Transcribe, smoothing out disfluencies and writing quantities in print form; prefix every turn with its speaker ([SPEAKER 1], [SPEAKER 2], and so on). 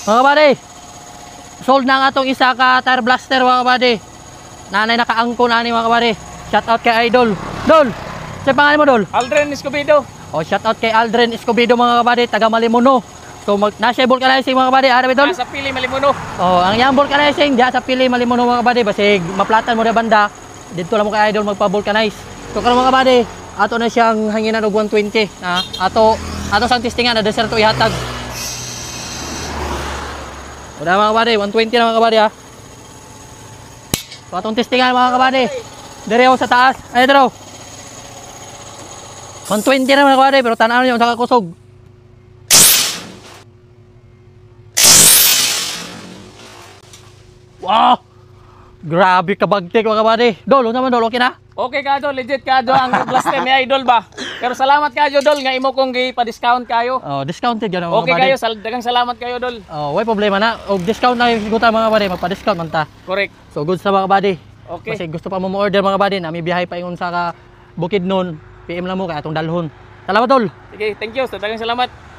[SPEAKER 1] Mga kabady, sold na nga itong isa ka tire blaster mga kabady. Nanay nakaangko na ni mga kabady. Shout out kay Idol. Dol, sa pangalan mo Dol?
[SPEAKER 2] Aldrin Escobedo.
[SPEAKER 1] O shout out kay Aldrin Escobedo mga kabady, taga Malimuno. So nasa vulcanizing mga kabady, arabi Dol?
[SPEAKER 2] Nasa Pili Malimuno.
[SPEAKER 1] Oh, ang yang vulcanizing diya sa Pili Malimuno mga kabady, basig maplatan mo na banda. Dito lang mo kay Idol magpa-vulcanize. So karon mga kabady, ato na siyang hanginan og 120 na ato sang testingan na deserto ihatag. Udah mga kabady, 120 na mga kabady ha. So atong testingan mga kabady. Direho sa taas. Ay dito. 120 na mga kabady, pero tanaw niyo sa kakusog. Wow! Grabe ka bagtik mga kabady. Dol, naman Dol, okay na?
[SPEAKER 2] Okay ka Dol, legit ka Dol ang blaster ni Idol ba? Pero salamat kayo Dol nga imo kong gi-pa-discount kayo.
[SPEAKER 1] Oh, discounted yan mga
[SPEAKER 2] Okay
[SPEAKER 1] kabady.
[SPEAKER 2] kayo, dagang salamat kayo Dol.
[SPEAKER 1] Oh, way problema na. Og discount na yung sigutan mga kabady, magpa-discount man ta.
[SPEAKER 2] Correct.
[SPEAKER 1] So goods na mga kabady.
[SPEAKER 2] Okay.
[SPEAKER 1] Kasi gusto pa mo order mga kabady, na may biyahe pa ingon sa ka Bukidnon. PM lang mo kay atong dalhon. Salamat Dol.
[SPEAKER 2] Sige, thank you. Dagang salamat.